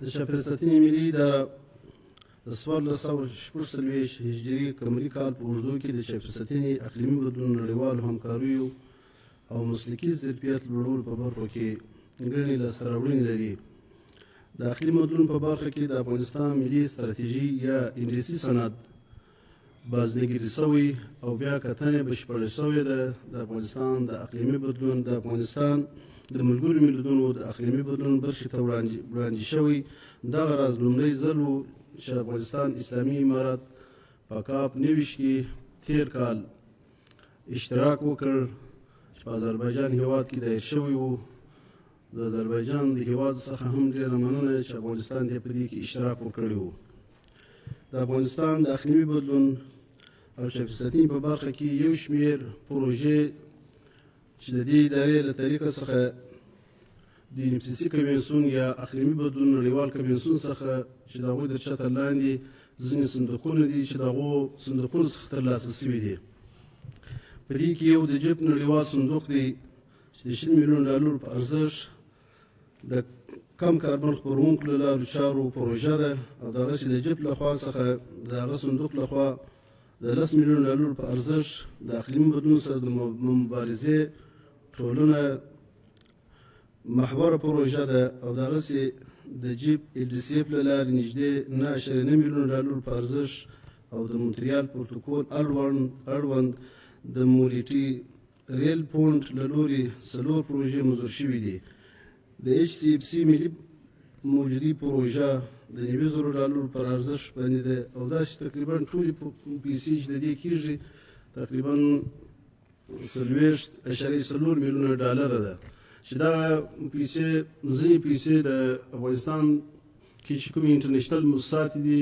د چاپېریال ساتنې ملي اداره د 1446 هجري قمري کال په اوږدو کې د چاپېریال ساتنې اقلیمي بدلون نړیوالو همکاریو او مسلکي ظرفیت لوړولو په برخو کې ګڼې لاسته راوړنې لري. د اقلیم بدلون په برخه کې د افغانستان ملي ستراتیژي یا انګلیسي سند بازنګري شوی او بیا کتنې بشپړه شوې ده. د افغانستان د اقلیمي بدلون د افغانستان د ملګرو ملتونو د اقلیمي بدلون برخې ته وړاندې شوی. دغه راز لومړی ځل و چې افغانستان اسلامي امارت په کاپ 29 کې تیر کال اشتراک وکړ چې په آذربایجان هیواد کې دایر شوی و. د آذربایجان د هیواد څخه هم ډېره مننه چې افغانستان دې په دې کې اشتراک وکړی و. د افغانستان د اقلیمي بدلون او چاپېریال ساتنې په برخه کې یو شمېر پروژې چې د دې ادارې له طریقه څخه د NFCC کنوینسیون یا اقلیمي بدلون نړیوال کنوینسیون څخه چې د هغوی تر چتر لاندې ځینې صندوقونه دي چې د هغو صندوقونو څخه ترلاسه شوي دي. په دې کې یو د جپ نړیوال صندوق دی چې د 20 میلیون ډالرو په ارزښت د کم کاربن خپرونکو له لارو چارو پروژه ده او دغسې د جپ لخوا څخه د هغه صندوق لخوا د 10 میلیون ډالرو په ارزښت د اقلیمي بدلون سره د مبارزې ټولنه محوره پروژه ده او دغسې د جیپ LDCF له لارې نږدې 9.9 میلیون ډالرو په ارزښت او د مونټریال پروتوکول اړوند د موريټي ریل پونډ له لوري 4 پروژې منظور شوي دي. د HCFC ملي موجودي پروژه د 90,000 ډالرو پر ارزښت باندې ده او داسې تقریبا ټولې پیسې چې د دې کېږي تقریبا 40.4 میلیونه ډالر ده چې دا پیسې ځینې پیسې د افغانستان کې چې کومې انټرنیشنل موسسات دي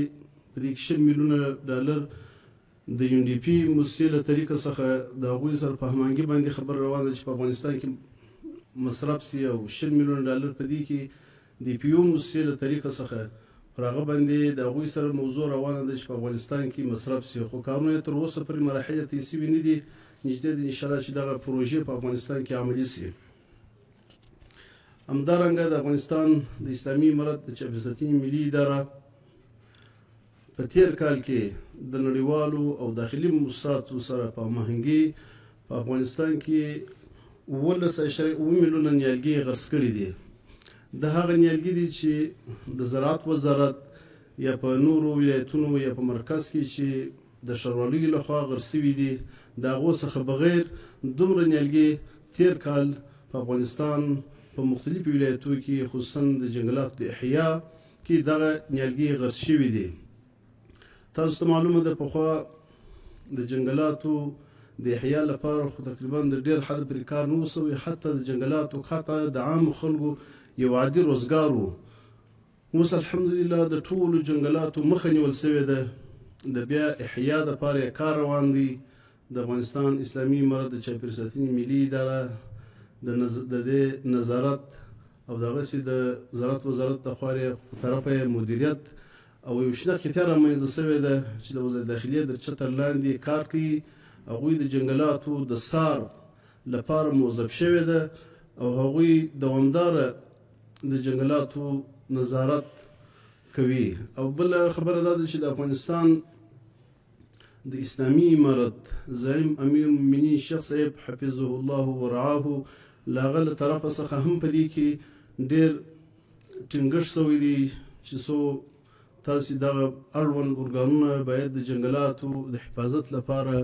په دې کې 20 میلیونه ډالر د UNDP موسسې له طریقه څخه د هغوی سره په هماهنګي باندې خبره روانه ده چې په افغانستان کې مصرف سي او 20 میلیونه ډالر په دې کې د PO موسسې له طریقه څخه پر هغه باندې د هغوی سره موضوع روانه ده چې په افغانستان کې مصرف سي خو کارونه یې تر اوسه پورې مراحل تېر سوي نه دي. نږدې ده انشاءالله چې دغه پروژې په افغانستان کې عملي سي. همدارنګه د افغانستان د اسلامي امارت د چاپېریال ساتنې ملي اداره په تیر کال کې د نړیوالو او داخلي موسساتو سره په هماهنګي په افغانستان کې 11.7 میلیونه نیالګي غرس کړي دي. د هغه نیالګي دي چې د زراعت وزارت یا په نورو ولایتونو یا په مرکز کې چې د ښاروالۍ لخوا غرس شوي دي د هغو څخه بغیر دومره نیالګي تیر کال په افغانستان په مختلفو ولایتونو کې خصوصا د جنګلاتو د احیا کې دغه نیالګي غرس شوي دي. تاسو ته معلومه ده پخوا د جنګلاتو د احیا لپاره خو تقریبا د ډېر حد پرې کار نه و سوی. حتی د جنګلاتو قطع د عامو خلکو یو عادي روزګار و. اوس الحمدلله د ټولو جنګلاتو مخه نیول سوې ده. د بیا احیا دپاره یې کار روان دی. د افغانستان اسلامي امارت د چاپېریال ساتنې ملي اداره د دې نظارت او دغسې د زراعت وزارت لخوا یې طرفه یې مدیریت او یو شنه قطعه رامنځته شوې ده چې د وزارت داخلیه تر چتر لاندې کار کوي. هغوی د جنګلاتو د څار لپاره موظف شوې ده او هغوی دوامداره د جنګلاتو نظارت کوي. او بله خبره دا ده چې د افغانستان د اسلامي امارت زعیم امیر المؤمنین شیخ صاحب حفظه الله ورعاه له هغه له طرفه څخه هم په دې کې ډېر ټینګښت شوی دی چې څو تاسې دغه اړوند ارګانونه باید د جنګلاتو د حفاظت لپاره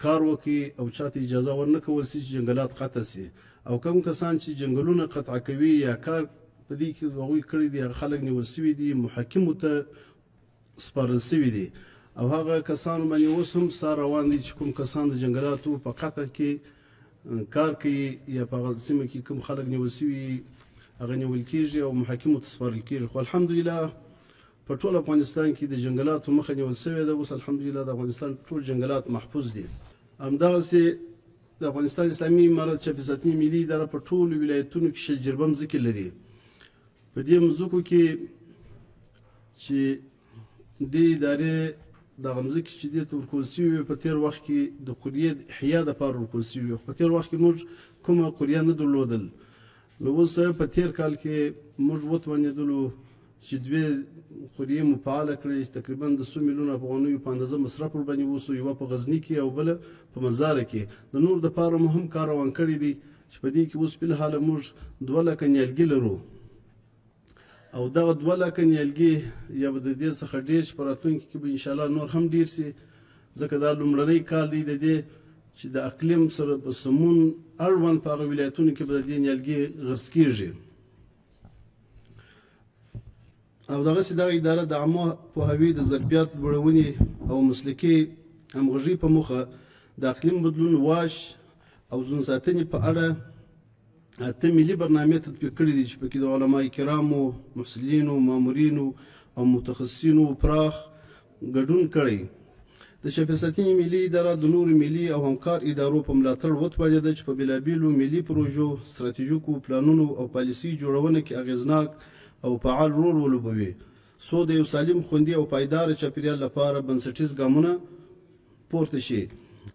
کار وکړي او چاته اجازه ورنه کول شي چې جنګلات قطع شي. او کوم کسان چې جنګلونه قطع کوي یا کار په دې کې هغوی کړي دي هغه خلک نیول شوي دي محاکمو ته سپارل شوي دي او هغه کسانو باندې اوس هم سار روان دي چې کوم کسان د جنګلاتو په قطع کې کار کوي یا په هغه سیمه کې کوم خلک نیول شوي هغه نیول کېږي او محاکمو ته سپارل کېږي. خو الحمدلله په ټول افغانستان کې د جنګلاتو مخه نیول شوې ده. اوس الحمدلله د افغانستان ټول جنګلات محفوظ دي. همدغسې د افغانستان اسلامي امارت چاپېریال ساتنې ملي اداره په ټولو ولایتونو کې شجربه مځکې لري. په دې مځکو کې چې دې ادارې دغه مځکې چې دې ته ورکول شوي وې په تېر وخت کې د قریې د احیا دپاره ورکول شوي وې. خو په تېر وخت کې موږ کومه قریه نه درلودل. نو اوس په تېر کال کې موږ وتوانېدلو چې دوې خوريې مو فعاله کړې تقریبا د 100 میلیونه افغانیو په اندازه مصرف ورباندې وسو یوه په غزني کې او بله په مزاره کې د نور دپاره مو هم کار روان کړی دی چې په دې کې اوس فلحاله موږ 2 لکه نیالګي لرو او دغه 2 لکه نیالګي یا به د دې څخه ډېر چې په راتلونکي کې به انشاءالله نور هم ډېر سي ځکه دا لومړنی کال دی د دې چې د اقلیم سره په سمون اړوند په هغه ولایتونو کې به د دې نیالګي غرس کېږي او دغسې دغه اداره د عامه پوهاوي د ظرفیت لوړونې او مسلکي همغږۍ په موخه د اقلیم بدلون واش او ځون ساتنې په اړه 8 ملي برنامې تطبیق کړي دي چې پکې د علماء کرامو محصلینو مامورینو او متخصصینو پراخ ګډون کړی د چاپیریال ساتنې ملي اداره د نورو ملي او همکار ادارو په ملاتړ وتوانېده چې په بېلابېلو ملي پروژو ستراتیژیکو پلانونو او پالیسۍ جوړونه کې اغېزناک او فعال رول ولوبوي څو د یو سالم خوندي او پایدار چاپیریال لپاره بنسټیز ګامونه پورته شي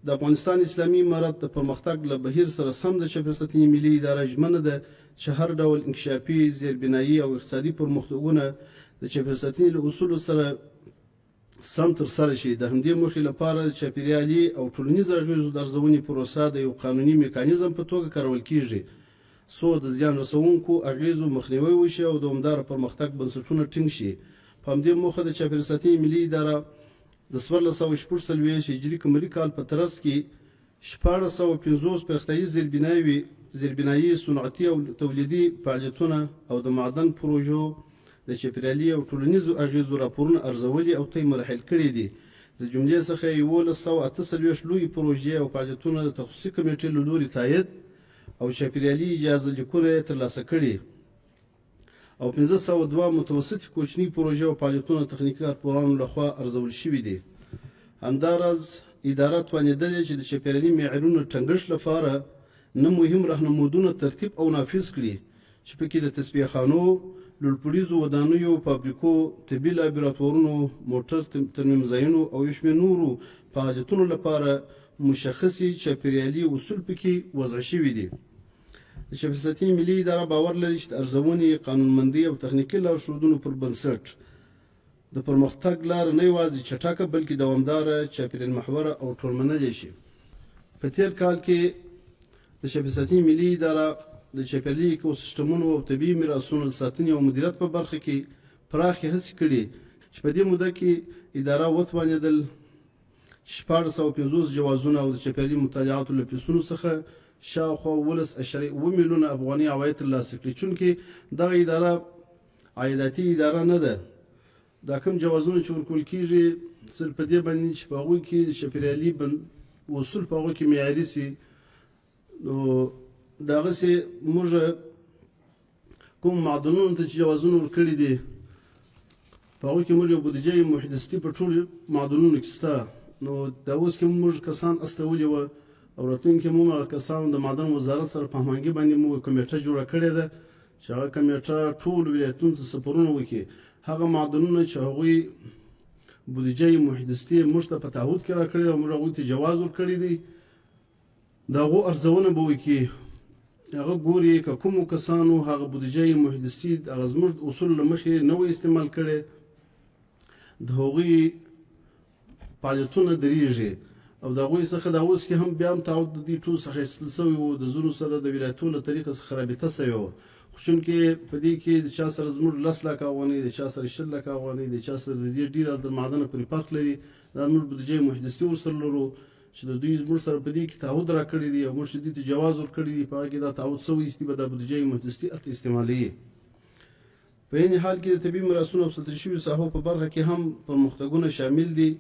د افغانستان اسلامي امارت د پرمختګ له بهیر سره سم د چاپیریال ساتنې ملي اداره ژمنه ده چې هر ډول انکشافي زیربنایي او اقتصادي پرمختګونه د چاپیریال ساتنې له اصولو سره سم ترسره شي د همدې موخې لپاره د چاپیریالي او ټولنیز اغېزو د ارزونې پروسه د یو قانوني میکانیزم په توګه کارول کیږي څو د زیان رسونکو اغېزو مخنیوی وشي او دوامداره پرمختګ بنسټونه ټینګ شي په همدې موخه د چاپیریال ساتنې ملي اداره د 1446 هجري قمري کال په ترڅ کې 1450 پرختیایي زیربنایي صنعتي او تولیدي فعالیتونه او د معدن پروژو د چاپیریالي او ټولنیزو اغېزو راپورونه ارزولي او طی مراحل کړي دي د جملې څخه 1148 لویې پروژې او فعالیتونه د تخصصي کمیټې له لوري تایید او چاپیریالي اجازه لیکونه یې ترلاسه کړي او 502 متوسطې کوچنۍ پروژې او فعالیتونه تخنیکي کارپوهانو لخوا ارزول شوي دي همداراز اداره توانېدلې چې د چاپیریالي معیارونو ټینګښت لپاره نه مهم راهنمودونه ترتیب او نافذ کړي چې پکې د تصفیه خانو لوړپوړیزو ودانیو فابریکو طبي لابراتوارونو موټر ترمیم ځایونو او یو شمېر نورو فعالیتونو لپاره مشخصې چاپیریالي اصول پکې وضع شوي دي د چاپیریال ساتنې ملي اداره باور لري چې د ارزونې قانونمندۍ او تخنیکي لارښودونو پر بنسټ د پرمختګ لاره نه یوازې چټکه بلکې دوامداره چاپیریال محوره او ټولمنلې شي په تیر کال کې د چاپیریال ساتنې ملي اداره د چاپیریالي ایکوسیستمونو او طبیعي میراثونو د ساتنې او مدیریت په برخه کې پراخې هڅې کړي چې په دې موده کې اداره وتوانېدل 1450 جوازونه او د چاپیریالي مطالعاتو له پیسونو څخه شاوخوا 12.7 میلیونه افغاني عواید ترلاسه کړي چونکې دغه اداره عایداتي اداره نه ده دا کوم جوازونه چې ورکول کېږي صرف په دې باندې چې په هغوی کې د چاپیریالي اصول په هغوی کې معیاري سي نو دغسې موږ کوم معدنونو ته چې جوازونه ورکړي دي په هغوی کې موږ یو بودیجه محدثتي په ټولو معدنونو کې شته نو دا اوس کې موږ کسان استولي وه او راتلونکي مو هغه کسانو د معدن وزارت سره په هماهنګۍ باندې مو کمیټه جوړه کړې ده چې هغه کمیټه ټول ولایتونو ته سفرونه وکړي هغه معدنونه چې هغوی بودیجه محدثتي موږ ته په تعهد کې راکړي او موږ هغوی ته جواز ورکړی دی د هغو ارزونه به وکړي هغه ګوري که کومو کسانو هغه بودیجه محدثتي هغه زموږ اصولو له مخې نه وی استعمال کړی د هغوی فعالیتونه درېږي او د هغوی څخه د اوس کې هم بیا هم تعهد د دې ټول څخه ایستل سوی و د ځینو سره د ولایتونو له طریقه څخه رابطه سوې وه خو چونکې په دې کې د چا سره زموږ 10 لکه افغانۍ د چا سره 20 لکه افغانۍ د چا سره د دې ډېره د معدنه پرې فرق لري دا موږ بودیجه محدثتي ورسره لرو چې د دوی زموږ سره په دې کې تعهد راکړی دی او موږ دې ته جواز ورکړی دی په هغه کې دا تعهد سوی چې به دا بودیجه محدثتي هلته استعمالوي په عین حال کې د طبیعي میراثونو او ساتل شویو ساحو په برخه کې هم پرمختګونه شامل دي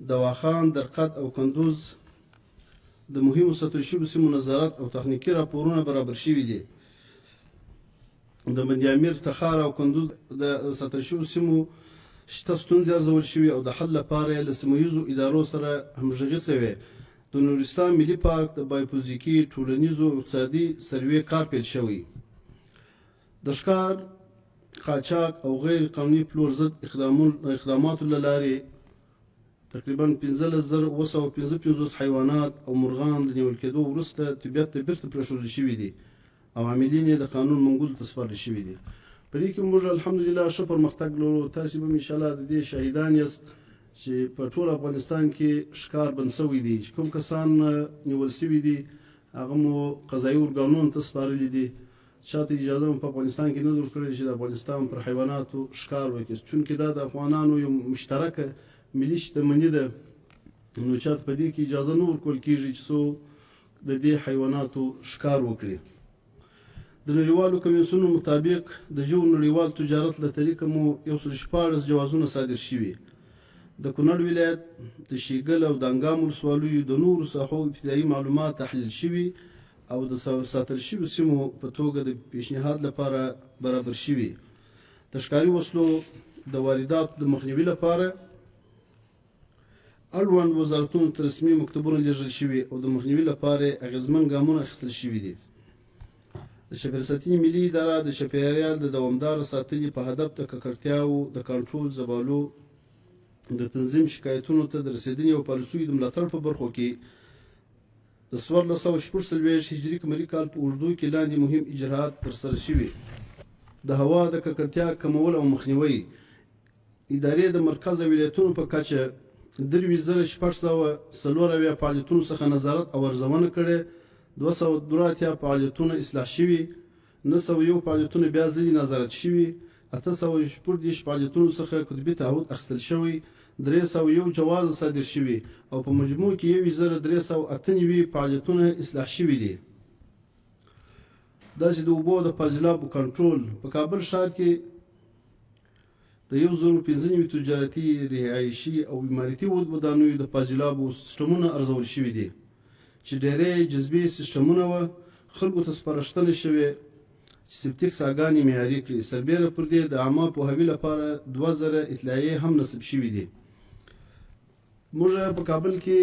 د واخان درقد او کندوز د مهمو ساتل شویو سیمو نظارت او تخنیکي راپورونه برابر شوي دي د بندیامیر تخار او کندوز د ساتل شویو سیمو شته ستونزې ارزول شوي او د حل لپاره یې له سیمه ییزو ادارو سره همغږي سوې د نورستان ملي پارک د بایوفیزیکي ټولنیزو اقتصادي سروې کار پیل شوی د ښکار قاچاق او غیر قانوني پلور ضد اقداماتو له لارې تقریبا 15755 حیوانات او مرغان د نیول کېدو وروسته طبیعت ته بیرته پرېښودل شوي دي او عاملین یې د قانون منګولو ته سپارل شوي دي په دې کې موږ الحمدلله ښه پرمختګ لرو. تاسې به انشاءالله د دې شاهدان یاست چې په ټول افغانستان کې ښکار بند شوی دی. چې کوم کسان نیول شوي دي هغه مو قضایي ارګانونو ته سپارلي دي. چاته اجازه مو په افغانستان کې نه درکړې چې د افغانستان پر حیواناتو ښکار وکړي، چونکې دا د افغانانو یو مشترکه ملي شتمني ده. نو چاته په دې کې اجازه نه ورکول کېږي چې څوک د دې حیواناتو ښکار وکړي. د نړیوالو کنوینسیونو مطابق د ژوو نړیوال تجارت له طریقه مو 114 جوازونه صادر شوي. د کونړ ولایت د شیګل او د انګام ولسوالیو د نورو ساحو ابتدایي معلومات تحلیل شوي او د ساتل شویو سیمو په توګه د پیشنهاد لپاره برابر شوي. د ښکاري وسلو د وارداتو د مخنیوي لپاره اړوند وزارتونو ته رسمي مکتوبونه لیږل شوي او د مخنیوي لپاره اغیزمن ګامونه اخیستل شوي دي. د چاپیریال ساتنې ملي اداره د چاپیریال د دوامداره ساتنې په هدف د ککړتیاو د کنټرول زبالو د تنظیم شکایتونو ته د رسیدنې او پالیسیو د ملاتړ په برخو کې د 1446 هجري قمري کال په اوږدو کې لاندې مهم اجراءات ترسره شوي. د هوا د ککړتیا کمول او مخنیوی ادارې د مرکز او ولایتونو په کچه 3640 فعالیتونو څخه نظارت او ارزونه کړې، 283 فعالیتونه اصلاح شوي، 901 فعالیتونه بیا ځلې نظارت شوي، 814 فعالیتونو څخه کتبي تعهد اخیستل شوی، 301 جواز صادر شوي او په مجموع کې 1398 فعالیتونه اصلاح شوي دي. داسې د اوبو د فاضلابو کنټرول په کابل ښار کې د 1095 تجارتي، رهایشي او عمارتي ودانیو د فاضلابو سیستمونه ارزول شوي دي چې ډېری جذبي سیستمونه وو. خلکو ته سپارښتنه شوې چې سپټیک څاګانې معیاري کړي. سربیره پر دې د عامه پوهاوي لپاره 2000 اطلاعیې هم نصب شوي دي. موږ په کابل کې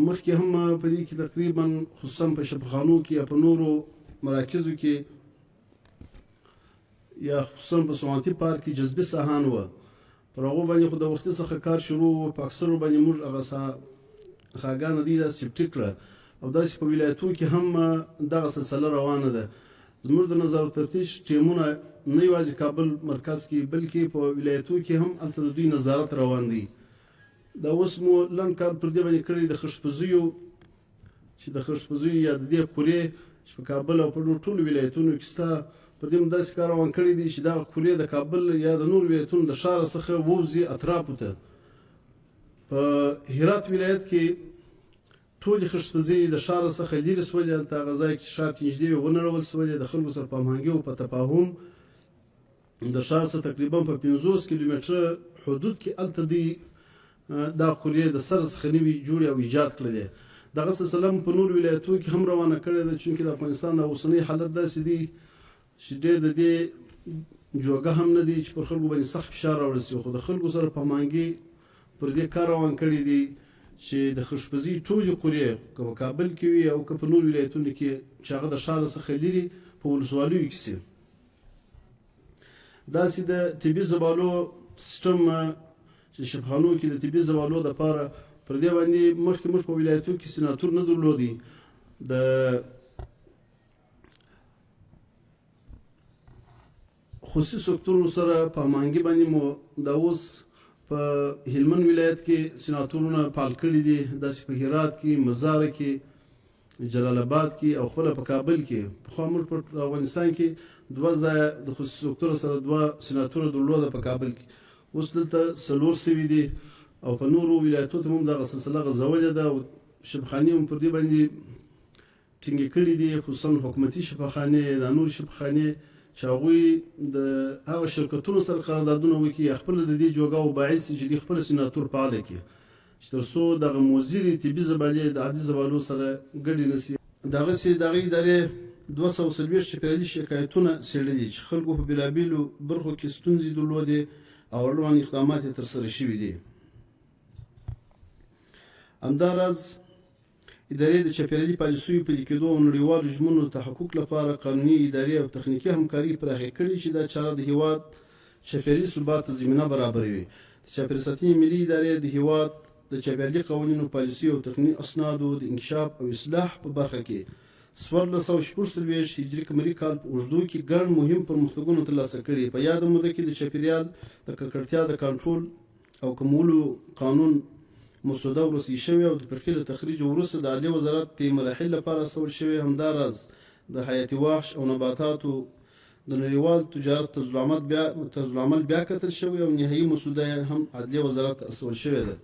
مخکې هم په دې کې تقریبا خصوصا په شفاخانو کې یا په نورو مراکزو کې یا خصوصا په صنعتي پارک کې جذبي ساحان وو. پر هغو باندې خو د وختي څخه کار شروع و. په اکثرو باندې موږ هغه ښاګانې دي دا سپټیک کړه او داسې په ولایتونو کې هم دغه سلسله روانه ده. زموږ د نظر تفتیش ټیمونه نه یوازې کابل مرکز کې بلکې په ولایتونو کې هم هلته د دوی نظارت روان دی. دا اوس مو لنډ کار پر دې باندې کړی د خشپزیو چې د خشپزیو یا د دې قورې چې په کابل او په ټولو ولایتونو کې شته، پر دې مو داسې کار روان کړی دی چې دغه قورې د کابل یا د نورو ولایتونو د ښار څخه ووځي اطرافو ته. په هرات ولایت کې ټولې خشپزۍ د ښار څخه لرې شولې، هلته هغه ځای چې ښار کې نږدې وې ونړول شولې. د خلکو سره په هماهنګي او په تفاهم د ښار څخه تقریبا په 50 کیلومتره حدود کې هلته دوی دا قورې د سر څخه نوي جوړې او ایجاد کړلې. دغه سلسله په نورو ولایتونو کې هم روانه کړې ده، چونکې د افغانستان د اوسنی حالت داسې دی چې ډېر د دې جوګه هم نه دی چې پر خلکو باندې سخت فشار راوړل شي. خو د خلکو سره په هماهنګي پر دې کار روان کړی دی چې د خشپزۍ ټولې قورې که په کابل کې وي او که په نورو ولایتونو کې چې هغه د ښار څخه لرې په ولسوالیو کې شي. داسې د طبي زبالو سیستم چې شفاخانو کې د طبي زبالو دپاره پر دې باندې مخکې موږ په ولایتونو کې سناتور نه درلودی. د خصوصي سکتورونو سره په هماهنګي باندې مو دا اوس په هلمند ولایت کې سناتورونه فعال کړي دي، داسې په هرات کې، مزار کې، جلال آباد کې او خپله په کابل کې. پخوا موږ په افغانستان کې 2 ځایه د خصوصي سکتور سره 2 سناتوره درلوده په کابل کې. اوس دلته 4 سوي دي او په نورو ولایتونو ته هم دغه سلسله غځولې ده او شفاخانې هم پر دې باندې ټینګې کړي دي، خصوصا حکومتي شفاخانې، د نور شفاخانې چې هغوی د هغه شرکتونو سره قراردادونه وکړي یا خپله د دې جوګه وباعث چې دوی خپله سناتور فعاله کړي چې تر څو دغه مضرې طبي زبالې د عادي زبالو سره ګډې نه شي. دغسې دغه ادارې 240 چاپیریالي شکایتونه څېړلي چې خلکو په بېلابېلو برخو کې ستونزې درلودې او اړوند اقدامات یې ترسره شوي دي. همداراز ادارې د چاپیریالي پالیسیو پلي کېدو او نړیوالو ژمنو تحقق لپاره قانوني، اداري او تخنیکي همکاري پراخې کړي چې دا چاره د هیواد چاپیریالي ثبات ته زمینه برابروي. د چاپیریال ساتنې ملي ادارې د هیواد د چاپیریالي قوانینو، پالیسیو او تقنیني اسنادو د انکشاف او اصلاح په برخه کې 1446 هجري قمري کال په اوږدو کې ګڼ مهم پرمختګونه ترلاسه کړي. په یاده موده کې د چاپیریال د ککړتیا د کنټرول او کمولو قانون مسوده ورسې شوې او د فرقې له تخریج وروسته د عدلیې وزارت د مراحل لپاره استول شوې. همداراز د حیاتي وحش او نباتاتو د نړیوال تجارت طرزالعمل بیا کتل شوی او نهایي مسوده هم عدلیې وزارت ته استول شوې ده.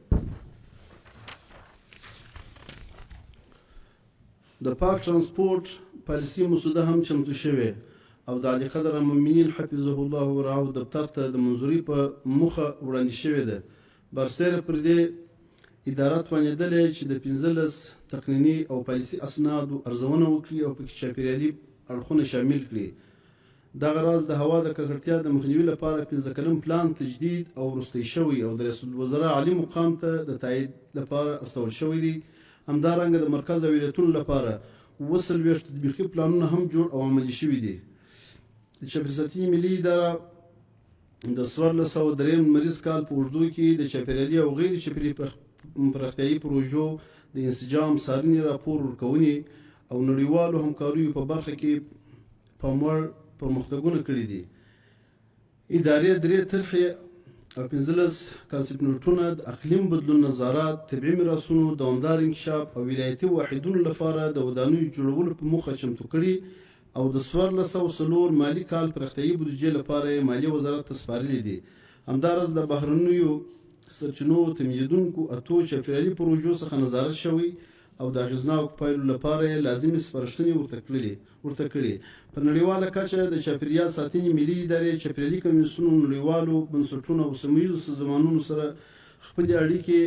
د پاک ترانسپورت پالیسي مسوده هم چمتو شوې او د علی قدر المؤمنین حفظه الله ورعاه دفتر ته د منظوري په موخه وړاندې شوې ده. برسېره پر دې اداره توانېدلې چې د 15 تقنیني او پالیسي اسنادو ارزونه وکړي او پکې چاپیریالي اړخونه شامل کړي. دغه راز د هوا د ککړتیا د مخنیوي لپاره 15 کلن پلان تجدید او وروستی شوی او د رئیس الوزرا عالی مقام ته د تایید لپاره استول شوی دی. همدارنګه د مرکز او ولایتونو لپاره 40 تطبیقي پلانونه هم جوړ او عملي شوي دي. د چاپیریال ساتنې ملي اداره د 1403 مریض کال په اوږدو کې د چاپیریالي او غیر چاپیریالي پراختیایي پروژو د انسجام څارنې راپور ورکونې او نړیوالو همکاریو په برخه کې پاموړ پرمختګونه کړي دي. ادارې 3 طرحې او 15 کانسپټ نوټونه د اقلیم بدلون نظارات، طبیعي میراثونو دوامدار انکشاف او ولایتي واحدونو لپاره د ودانیو جوړولو په موخه چمتو کړي او د 1404 مالي کال پراختیایي بودیجې لپاره مالیې وزارت ته سپارلي دي. همداراز د بهرنیو سرچینو تمهیدونکو اتو چاپیریالي پروژو څخه نظارت شوی او د اغېزناکو پایلو لپاره لازمي سپارښتنې ورته کړي. په نړیواله کچه د چاپیریال ساتنې ملي ادارې چاپیریالي کمیسیونو نړیوالو بنسټونو او سیمهییزو سازمانونو سره خپلې اړیکې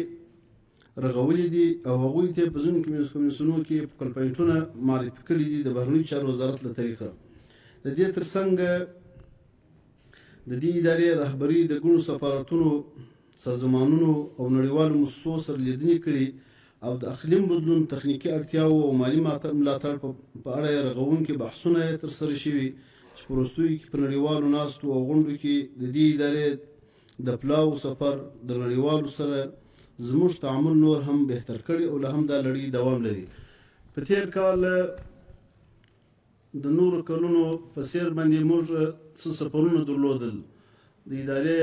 رغولې دي او هغوی ته په ځینو کمیسیونونو کې فوکل پوینټونه معرفي کړي دي د بهرنیو چارو وزارت له طریقه. د دې ترڅنګ د دې ادارې رهبري د ګڼو سفارتونو، سازمانونو او نړیوالو مؤسسو سره لیدنې کړي او د اقلیم بدلون تخنیکي اړتیاو او مالي ملاتړ په اړه یې رغونکي بحثونه ترسره شوي چې په وروستیو کې په نړیوالو ناستو او غونډو کې د دې ادارې د پلاو سفر د نړیوالو سره زموږ تعامل نور هم بهتر کړي او له هم دا لړۍ دوام لري. په تېر کال د نورو کلونو په څېر باندې موږ څه سفرونه درلودل. د ادارې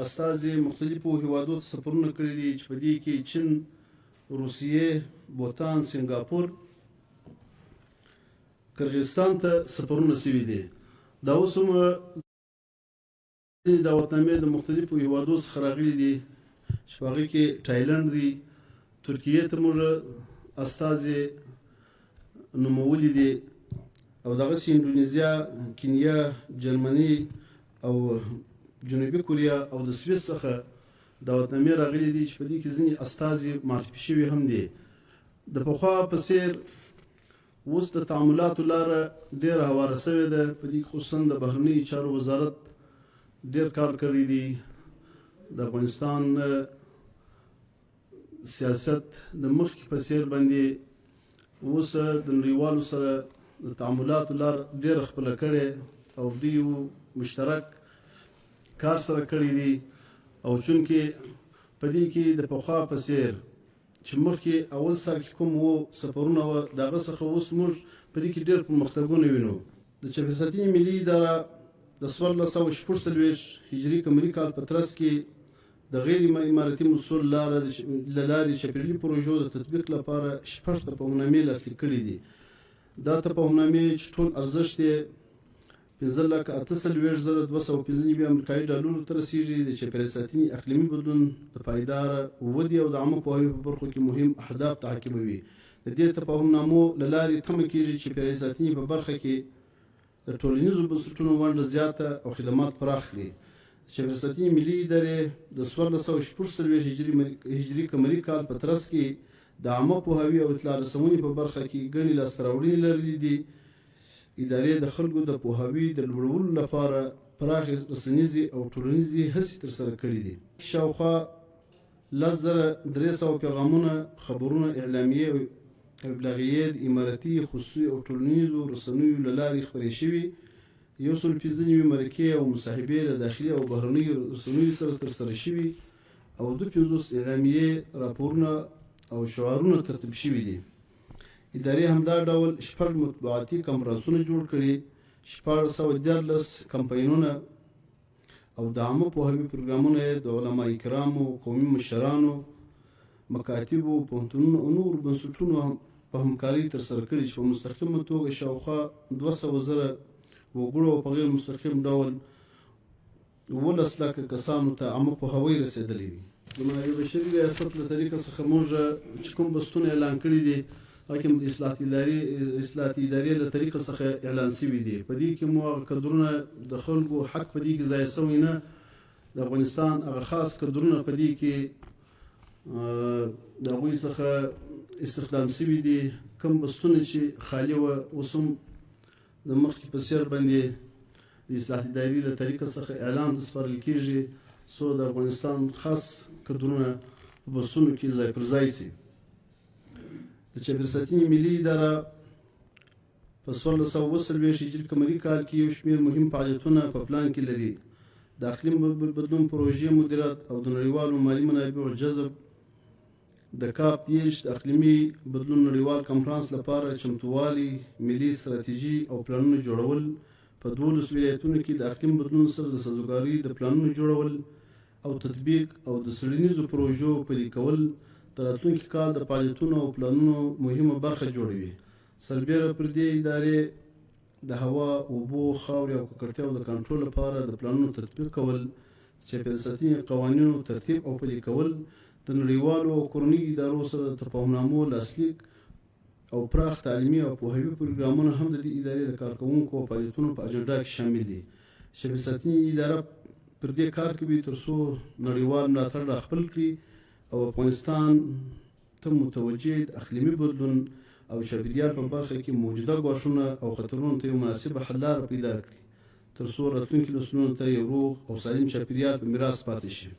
استازي مختلفو هیوادو ته سفرونه کړي دي چې په دې کې چین، روسیې، بوتان، سنګاپور، کرغستان ته سفرونه شوي دي. دا اوس هم دعوتنامې د مختلفو هیوادو څخه راغلي دي چې په هغې کې تایلند دی، ترکیې ته موږ استازي نومولي دي او دغسې اندونیزیا، کینیا، جرمني او جنوبي کوریا او د سویس څخه دعوتنامې راغلي دي چې په دې کې ځینې استازي معرفي شوي هم دي. د پخوا په څېر اوس د تعاملاتو لاره ډېره هواره شوې ده. په دې کې خصوصا د بهرنیو چارو وزارت ډېر کار کړی دی. د افغانستان سیاست د مخکې په څېر باندې اوس د نړیوالو سره د تعاملاتو لار ډېره خپله کړې او دوی یو مشترک کار سره کړی دی او چونکې په دې کې د پخوا په څېر چې مخکې اول سر کې کوم وو سفرونه وه د هغه څخه اوس موږ په دې کې ډېر پرمختګونه وینو. د چاپیریال ساتنې ملي اداره د 1446 هجري قمري کال په ترڅ کې د غیر امارتي مسول له لارې چاپیریالي پروژو د تطبیق لپاره 6 تفاهمنامې لاسلیک کړي دي. دا تفاهمنامې چې ټول ارزښت یې 15,48,215 امریکایي ډالرو ته رسیږي د چاپیریال ساتنې، اقلیمي بدلون، د پایداره ودې او د عامه پوهاوي په برخو کې مهم اهداف تعقیبوي. د دې تفاهمنامو له لارې تمه کېږي چې چاپیریال ساتنې په برخه کې د ټولنیزو بنسټونو ونډه زیاته او خدمات پراخ کړي. د چاپیریال ساتنې ملي ادارې د 1446 هجري قمري کال په ترڅ کې د عامه پوهاوي او اطلاع رسونې په برخه کې ګڼې لاسته راوړنې لرلې دي. ادارې د خلکو د پوهاوي د لوړولو لپاره پراخې رسنیزې او ټولنیزې هڅې ترسره کړي دي. شاوخوا 10,300 پیغامونه، خبرونه، اعلامیې او ابلاغیې د امارتي، خصوصي او ټولنیزو رسنیو له لارې خپرې شوي. 115 مرکې او مصاحبې له داخلي او بهرنیو رسنیو سره ترسره شوي او 250 اعلامیې، راپورونه او شعارونه ترتیب شوي دي. ادارې همدا ډول 6 مطبوعاتي کنفرانسونه جوړ کړي، 1414 کمپاینونه او د عامه پوهاوي پروګرامونه د علماء کرامو، قومي مشرانو، مکاتبو، پوهنتونونو او نور بنسټونو په همکارۍ ترسره کړي چې په مستقیمه توګه شاوخوا 200,000 وګړو په غیر مستقیم ډول 11 لکه کسانو ته عامه پوهاوی رسېدلی دي. د منابع بشري ریاست له طریقه څخه موږ چې کوم بستونه اعلان کړي دي هغه د اصلاحاتي ادارې له طریقه څخه اعلان شوي دي. په دې کې مو هغه کدرونه د خلکو حق په دې کې ضایع شوی نه، د افغانستان هغه خاص کدرونه په دې کې د هغوی څخه استخدام شوي دي. کوم بستونه چې خالي وه اوس هم د مخکې په سیر باندې د اصلاحاتي ادارې له طریقه څخه اعلان ته سپارل کېږي څو د افغانستان خاص کدرونه په بستونو کې ځای پر ځای شي. د چاپېریال ساتنې ملي اداره په 1440 هجري قمري کال کې یو شمېر مهم فعالیتونه په پلان کې لري. د اقلیم بدلون پروژې مدیریت او د نړیوالو مالي منابعو جذب، د کاپ 30 د اقلیمي بدلون نړیوال کنفرانس لپاره چمتووالی، ملي ستراتیژي او پلانونه جوړول، په 12 ولایتونو کې د اقلیم بدلون سره د سازوکارۍ د پلانونو جوړول او تطبیق او د څېړنیزو پروژو پلي کول د راتلونکي کال د فعالیتونو او پلانونو مهمه برخه جوړوي. سربیره پر دې ادارې د هوا، اوبو، خاورې او ککړتیاو د کنټرول لپاره د پلانونو تطبیق کول، چاپېریال ساتنې قوانینو ترتیب او پلي کول، د نړیوالو او کورنیو ادارو سره د تفاهمنامو لاسلیک او پراخ تعلیمي او پوهاوي پروګرامونه هم د دې ادارې د کارکوونکو او فعالیتونو په اجنډا کې شامل دي. چاپېریال ساتنې اداره پر دې کار کوي ترڅو نړیوال ملاتړ راخپل کړي او افغانستان ته متوجه د اقلیمي بدلون او چاپېریال په برخه کې موجوده ګواښونه او خطرونو ته یو مناسبه حل لاره پیدا کړي ترڅو راتلونکي نسلونو ته یو روغ او سالم چاپېریال په میراث پاتې شي.